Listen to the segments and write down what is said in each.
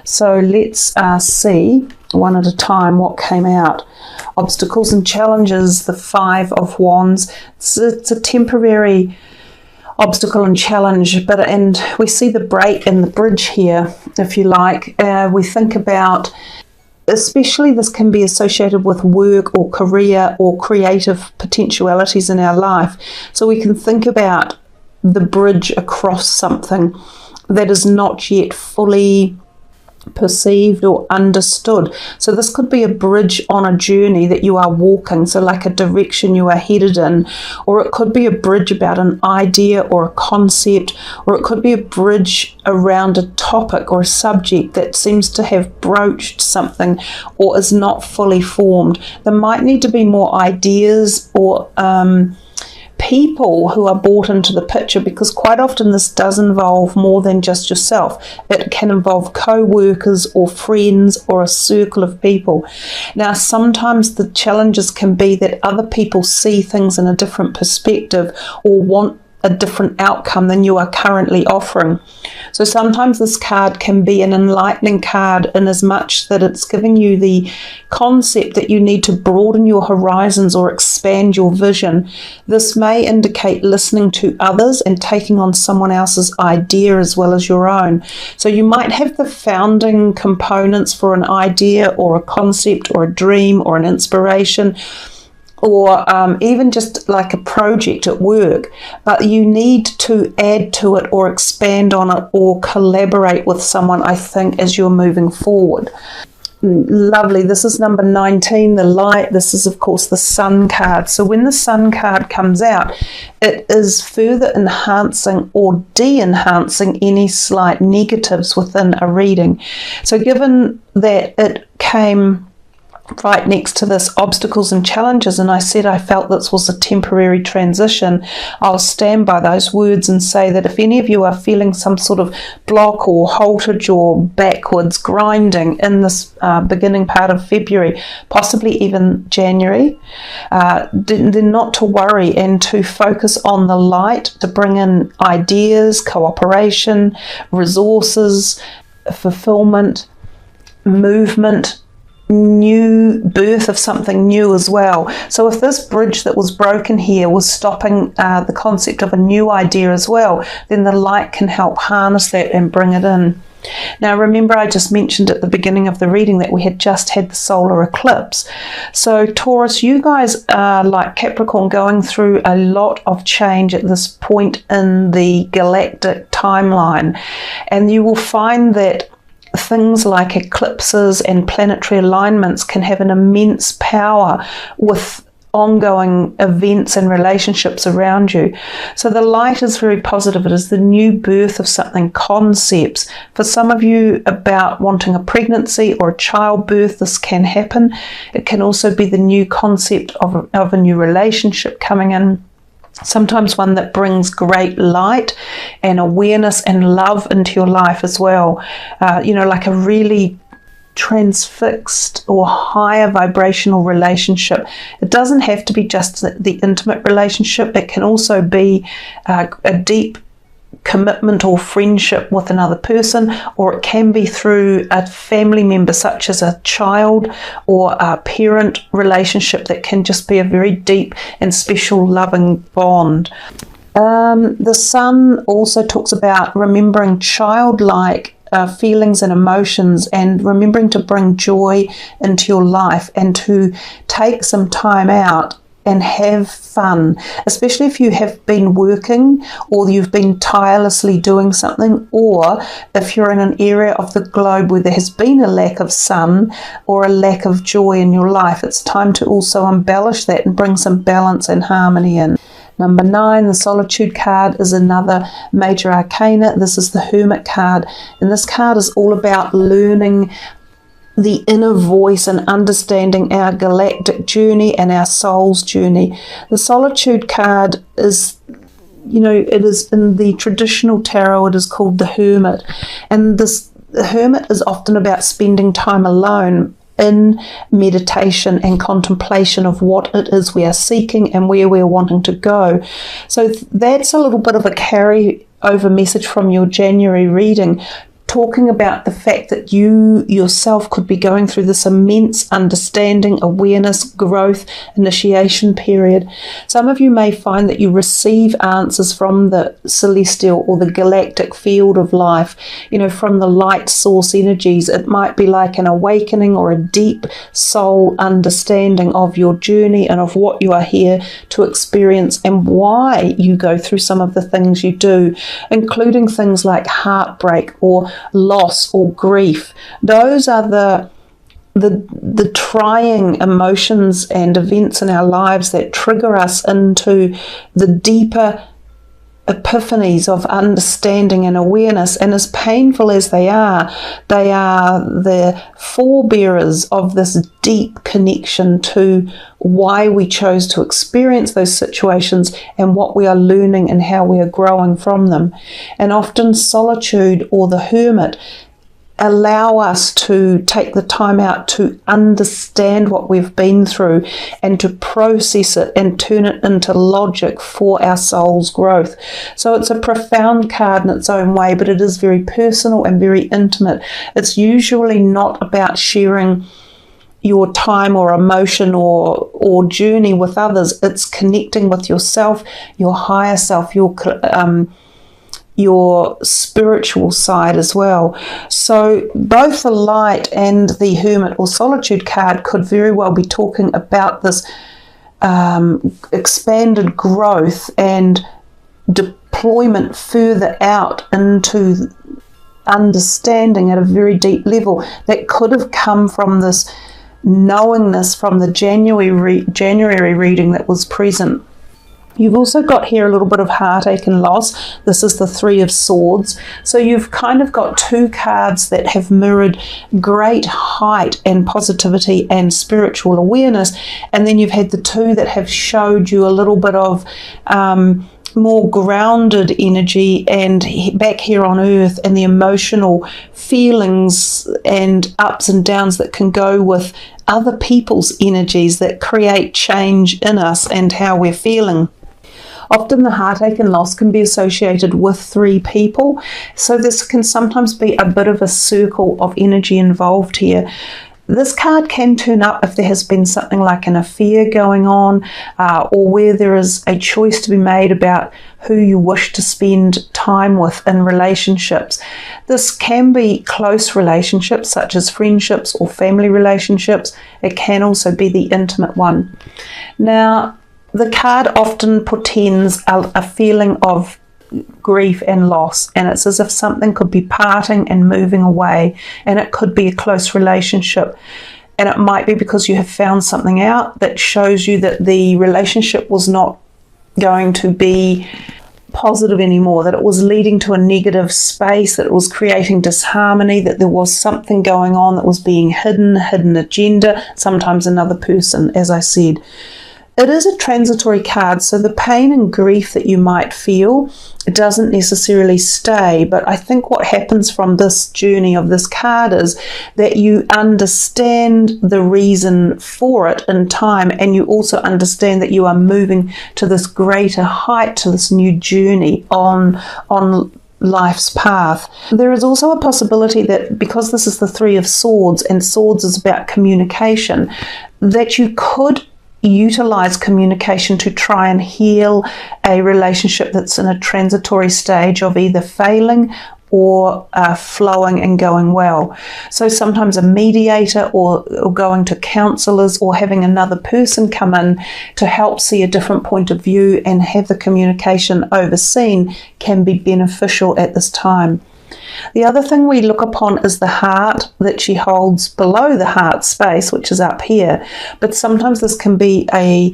So let's see one at a time what came out. Obstacles and challenges, the Five of Wands. It's a temporary obstacle and challenge, and we see the break in the bridge here, if you like. We think about, especially this can be associated with work or career or creative potentialities in our life. So we can think about the bridge across something that is not yet fully perceived or understood. So this could be a bridge on a journey that you are walking, so like a direction you are headed in, or it could be a bridge about an idea or a concept, or it could be a bridge around a topic or a subject that seems to have broached something or is not fully formed. There might need to be more ideas or people who are brought into the picture, because quite often this does involve more than just yourself. It can involve co-workers or friends or a circle of people. Now, sometimes the challenges can be that other people see things in a different perspective or want a different outcome than you are currently offering. So sometimes this card can be an enlightening card in as much that it's giving you the concept that you need to broaden your horizons or expand your vision. This may indicate listening to others and taking on someone else's idea as well as your own. So you might have the founding components for an idea or a concept or a dream or an inspiration, or even just like a project at work, but you need to add to it or expand on it or collaborate with someone, I think, as you're moving forward. Lovely. This is number 19, the light. This is, of course, the Sun card. So when the Sun card comes out, it is further enhancing or de-enhancing any slight negatives within a reading. So given that it came right next to this obstacles and challenges, and I said I felt this was a temporary transition, I'll stand by those words and say that if any of you are feeling some sort of block or haltage or backwards grinding in this beginning part of February, possibly even January, then not to worry and to focus on the light, to bring in ideas, cooperation, resources, fulfillment, movement, new birth of something new as well. So if this bridge that was broken here was stopping the concept of a new idea as well, then the light can help harness that and bring it in. Now remember, I just mentioned at the beginning of the reading that we had just had the solar eclipse. So Taurus, you guys are like Capricorn, going through a lot of change at this point in the galactic timeline, and you will find that things like eclipses and planetary alignments can have an immense power with ongoing events and relationships around you. So the light is very positive. It is the new birth of something, concepts. For some of you about wanting a pregnancy or a childbirth, this can happen. It can also be the new concept of a new relationship coming in. Sometimes one that brings great light and awareness and love into your life as well. Like a really transfixed or higher vibrational relationship. It doesn't have to be just the intimate relationship. It can also be a deep commitment or friendship with another person, or it can be through a family member such as a child or a parent relationship that can just be a very deep and special loving bond. The Sun also talks about remembering childlike feelings and emotions, and remembering to bring joy into your life and to take some time out and have fun, especially if you have been working or you've been tirelessly doing something, or if you're in an area of the globe where there has been a lack of sun or a lack of joy in your life. It's time to also embellish that and bring some balance and harmony in. Number 9, the Solitude card, is another major arcana. This is the Hermit card, and this card is all about learning the inner voice and understanding our galactic journey and our soul's journey. The Solitude card is, it is in the traditional tarot, it is called the Hermit. And the Hermit is often about spending time alone in meditation and contemplation of what it is we are seeking and where we're wanting to go. So that's a little bit of a carry over message from your January reading. talking about the fact that you yourself could be going through this immense understanding, awareness, growth, initiation period. Some of you may find that you receive answers from the celestial or the galactic field of life, from the light source energies. It might be like an awakening or a deep soul understanding of your journey and of what you are here to experience and why you go through some of the things you do, including things like heartbreak or loss or grief. Those are the trying emotions and events in our lives that trigger us into the deeper epiphanies of understanding and awareness. And as painful as they are the forebearers of this deep connection to why we chose to experience those situations and what we are learning and how we are growing from them. And often solitude or the hermit allow us to take the time out to understand what we've been through and to process it and turn it into logic for our soul's growth. So it's a profound card in its own way, but it is very personal and very intimate. It's usually not about sharing your time or emotion or journey with others. It's connecting with yourself, your higher self, your spiritual side as well. So both the light and the hermit or solitude card could very well be talking about this expanded growth and deployment further out into understanding at a very deep level that could have come from this knowingness from the January reading that was present. You've also got here a little bit of heartache and loss. This is the Three of Swords. So you've kind of got two cards that have mirrored great height and positivity and spiritual awareness. And then you've had the two that have showed you a little bit of more grounded energy and back here on earth and the emotional feelings and ups and downs that can go with other people's energies that create change in us and how we're feeling. Often the heartache and loss can be associated with three people, so this can sometimes be a bit of a circle of energy involved here. This card can turn up if there has been something like an affair going on or where there is a choice to be made about who you wish to spend time with in relationships. This can be close relationships such as friendships or family relationships. It can also be the intimate one. Now, the card often portends a feeling of grief and loss, and it's as if something could be parting and moving away, and it could be a close relationship, and it might be because you have found something out that shows you that the relationship was not going to be positive anymore, that it was leading to a negative space, that it was creating disharmony, that there was something going on that was being hidden agenda, sometimes another person, as I said. It is a transitory card, so the pain and grief that you might feel doesn't necessarily stay, but I think what happens from this journey of this card is that you understand the reason for it in time, and you also understand that you are moving to this greater height, to this new journey on life's path. There is also a possibility that because this is the Three of Swords, and swords is about communication, that you could utilize communication to try and heal a relationship that's in a transitory stage of either failing or flowing and going well. So sometimes a mediator or going to counselors or having another person come in to help see a different point of view and have the communication overseen can be beneficial at this time. The other thing we look upon is the heart that she holds below the heart space, which is up here. But sometimes this can be a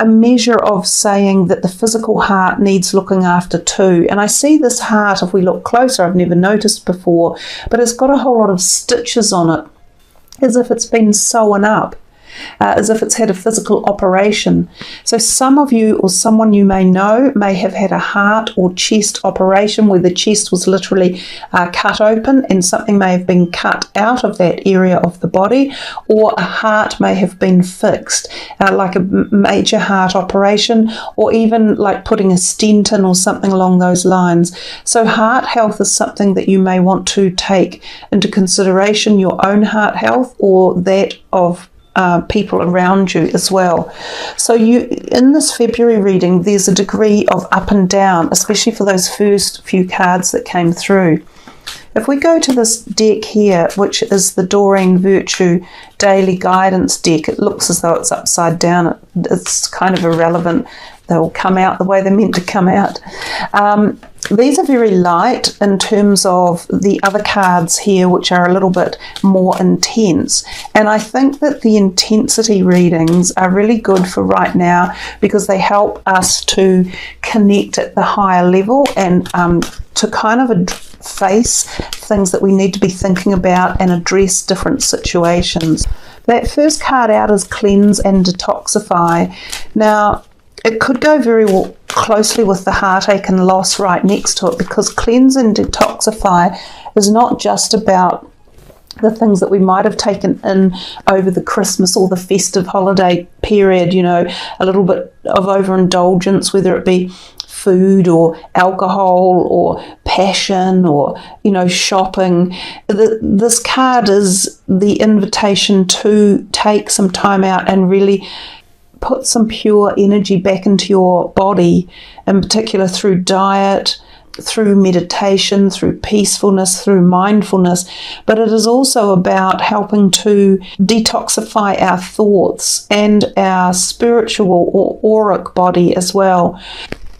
measure of saying that the physical heart needs looking after too. And I see this heart, if we look closer, I've never noticed before, but it's got a whole lot of stitches on it, as if it's been sewn up. as if it's had a physical operation. So some of you or someone you may know may have had a heart or chest operation where the chest was literally cut open and something may have been cut out of that area of the body, or a heart may have been fixed, like a major heart operation, or even like putting a stent in or something along those lines. So heart health is something that you may want to take into consideration, your own heart health or that of people around you as well. So in this February reading, there's a degree of up and down, especially for those first few cards that came through. If we go to this deck here, which is the Doreen Virtue Daily Guidance deck, it looks as though it's upside down. It's kind of irrelevant. They'll come out the way they're meant to come out. These are very light in terms of the other cards here, which are a little bit more intense. And I think that the intensity readings are really good for right now because they help us to connect at the higher level and to kind of face things that we need to be thinking about and address different situations. That first card out is Cleanse and Detoxify. Now, it could go very closely with the heartache and loss right next to it, because cleanse and detoxify is not just about the things that we might have taken in over the Christmas or the festive holiday period, you know, a little bit of overindulgence, whether it be food or alcohol or passion or, you know, shopping. This card is the invitation to take some time out and really put some pure energy back into your body, in particular through diet, through meditation, through peacefulness, through mindfulness. But it is also about helping to detoxify our thoughts and our spiritual or auric body as well.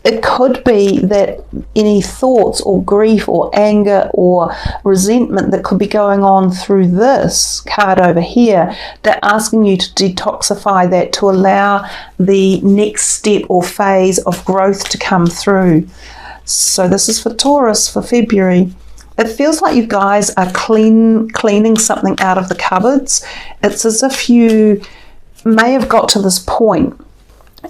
It could be that any thoughts or grief or anger or resentment that could be going on through this card over here, they're asking you to detoxify that to allow the next step or phase of growth to come through. So this is for Taurus for February. It feels like you guys are cleaning something out of the cupboards. It's as if you may have got to this point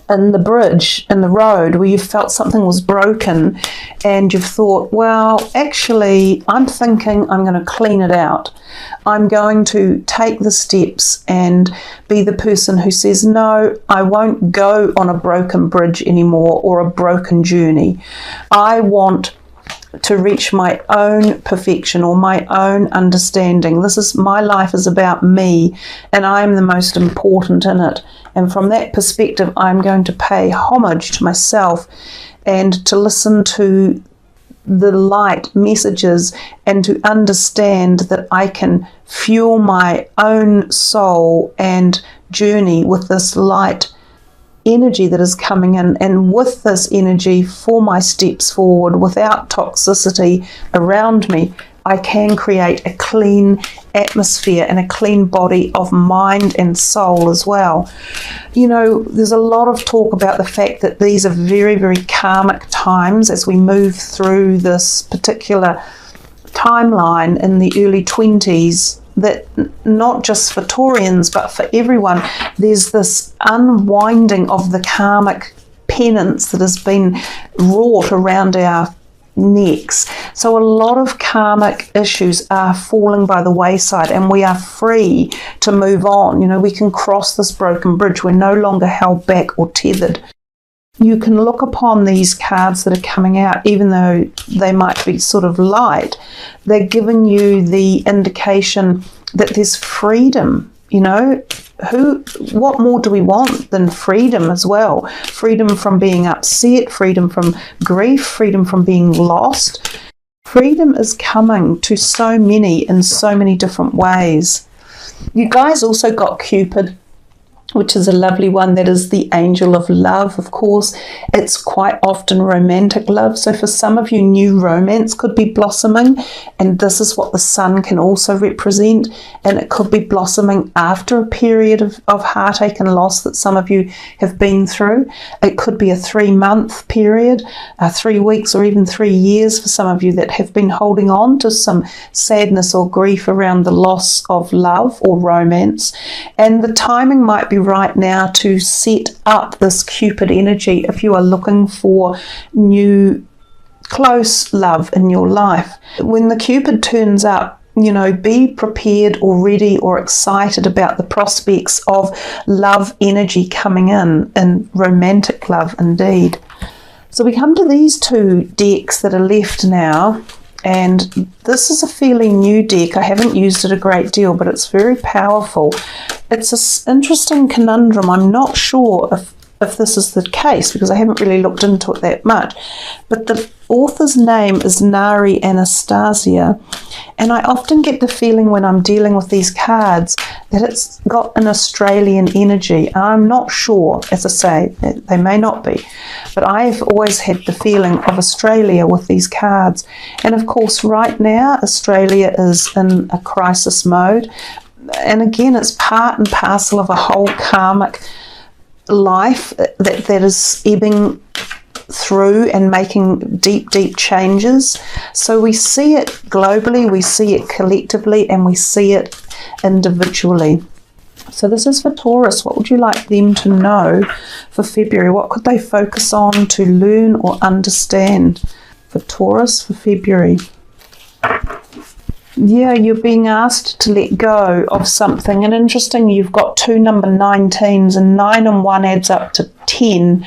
in the bridge, in the road, where you felt something was broken and you've thought, well, actually, I'm thinking I'm going to clean it out. I'm going to take the steps and be the person who says, no, I won't go on a broken bridge anymore or a broken journey. I want to reach my own perfection or my own understanding. My life is about me and I am the most important in it. And from that perspective, I'm going to pay homage to myself and to listen to the light messages and to understand that I can fuel my own soul and journey with this light energy that is coming in, and with this energy for my steps forward without toxicity around me, I can create a clean atmosphere and a clean body of mind and soul as well. You know, there's a lot of talk about the fact that these are very, very karmic times as we move through this particular timeline in the early 20s, that not just for Taurians but for everyone, there's this unwinding of the karmic penance that has been wrought around our necks. So a lot of karmic issues are falling by the wayside and we are free to move on. You know, we can cross this broken bridge. We're no longer held back or tethered. You can look upon these cards that are coming out, even though they might be sort of light, they're giving you the indication that there's freedom. You know, what more do we want than freedom as well? Freedom from being upset, freedom from grief, freedom from being lost. Freedom is coming to so many in so many different ways. You guys also got Cupid which is a lovely one. That is the angel of love. Of course, it's quite often romantic love. So for some of you, new romance could be blossoming, and this is what the sun can also represent. And it could be blossoming after a period of heartache and loss that some of you have been through. It could be a 3-month period, 3 weeks, or even 3 years for some of you that have been holding on to some sadness or grief around the loss of love or romance. And the timing might be right now to set up this Cupid energy if you are looking for new close love in your life. When the Cupid turns up, be prepared or ready or excited about the prospects of love energy coming in, and romantic love indeed. So we come to these 2 decks that are left now. And this is a fairly new deck. I haven't used it a great deal, but it's very powerful. It's an interesting conundrum. I'm not sure if this is the case because I haven't really looked into it that much. But the author's name is Nari Anastasia. And I often get the feeling when I'm dealing with these cards that it's got an Australian energy. I'm not sure, as I say, they may not be. But I've always had the feeling of Australia with these cards. And of course, right now, Australia is in a crisis mode. And again, it's part and parcel of a whole karmic life that is ebbing through and making deep changes. So we see it globally, we see it collectively, and we see it individually. So this is for Taurus. What would you like them to know for February? What could they focus on to learn or understand for Taurus for February? Yeah, you're being asked to let go of something. And interesting, you've got 2 number 19s, and 9 and 1 adds up to 10,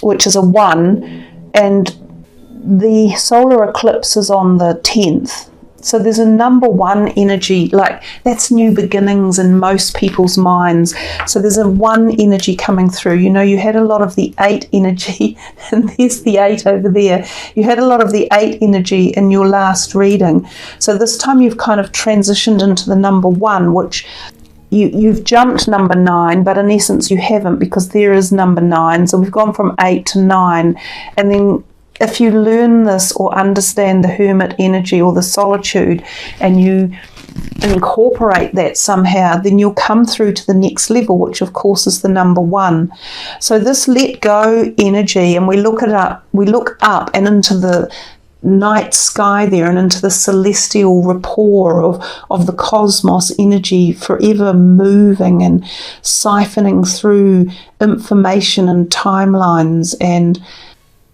which is a 1. And the solar eclipse is on the 10th. So there's a number 1 energy, like that's new beginnings in most people's minds. So there's a 1 energy coming through. You had a lot of the 8 energy, and there's the 8 over there. You had a lot of the 8 energy in your last reading. So this time you've kind of transitioned into the number 1, which you've jumped number 9, but in essence you haven't, because there is number 9. So we've gone from 8 to 9, and then if you learn this or understand the hermit energy or the solitude, and you incorporate that somehow, then you'll come through to the next level, which of course is the number 1. So this let go energy, and we look up and into the night sky there, and into the celestial rapport of the cosmos energy, forever moving and siphoning through information and timelines and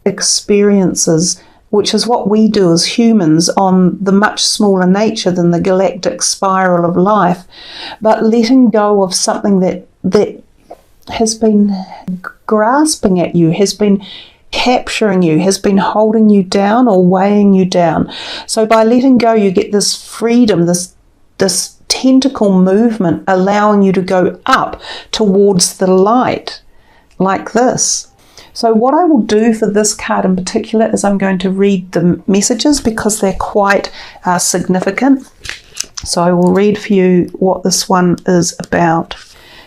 experiences, which is what we do as humans on the much smaller nature than the galactic spiral of life. But letting go of something that has been grasping at you, has been capturing you, has been holding you down or weighing you down. So by letting go, you get this freedom, this tentacle movement, allowing you to go up towards the light like this. So what I will do for this card in particular is I'm going to read the messages because they're quite significant. So I will read for you what this one is about.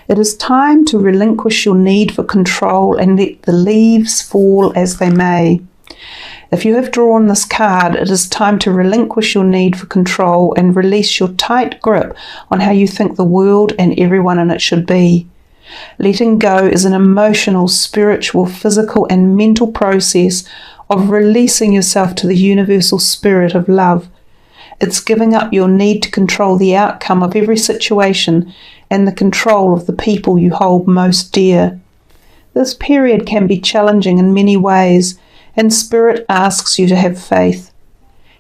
It is time to relinquish your need for control and let the leaves fall as they may. If you have drawn this card, it is time to relinquish your need for control and release your tight grip on how you think the world and everyone in it should be. Letting go is an emotional, spiritual, physical, and mental process of releasing yourself to the universal spirit of love. It's giving up your need to control the outcome of every situation and the control of the people you hold most dear. This period can be challenging in many ways, and Spirit asks you to have faith.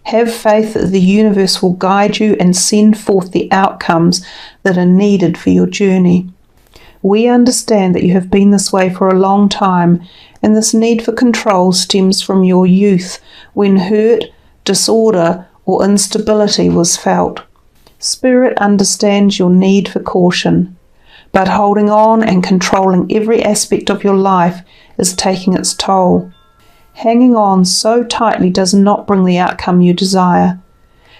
Have faith that the universe will guide you and send forth the outcomes that are needed for your journey. We understand that you have been this way for a long time, and this need for control stems from your youth, when hurt, disorder, or instability was felt. Spirit understands your need for caution, but holding on and controlling every aspect of your life is taking its toll. Hanging on so tightly does not bring the outcome you desire.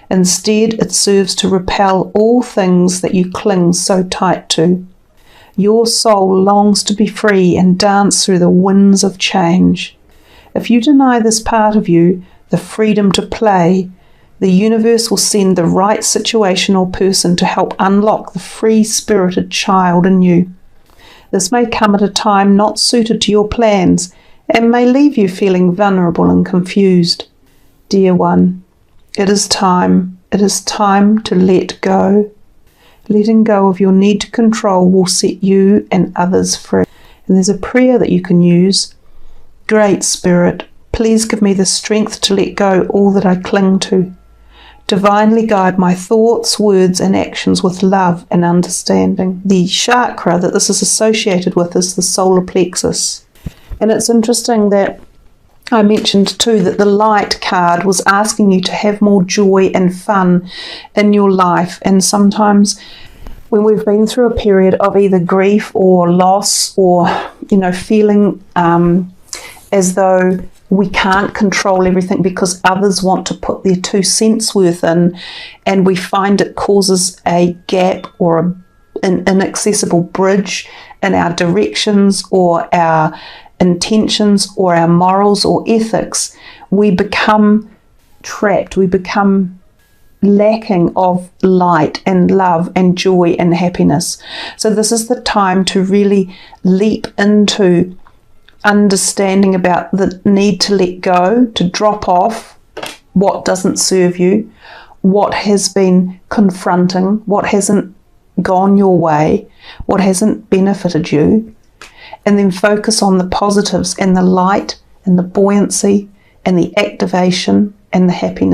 Instead, it serves to repel all things that you cling so tight to. Your soul longs to be free and dance through the winds of change. If you deny this part of you the freedom to play, the universe will send the right situation or person to help unlock the free-spirited child in you. This may come at a time not suited to your plans and may leave you feeling vulnerable and confused. Dear one, it is time. It is time to let go. Letting go of your need to control will set you and others free. And there's a prayer that you can use. Great Spirit, please give me the strength to let go all that I cling to. Divinely guide my thoughts, words and actions with love and understanding. The chakra that this is associated with is the solar plexus. And it's interesting that I mentioned too that the light card was asking you to have more joy and fun in your life. And sometimes when we've been through a period of either grief or loss or, feeling as though we can't control everything because others want to put their 2 cents worth in, and we find it causes a gap or an inaccessible bridge in our directions or our intentions or our morals or ethics, we become trapped, we become lacking of light and love and joy and happiness. So this is the time to really leap into understanding about the need to let go, to drop off what doesn't serve you, what has been confronting, what hasn't gone your way, what hasn't benefited you, and then focus on the positives and the light and the buoyancy and the activation and the happiness.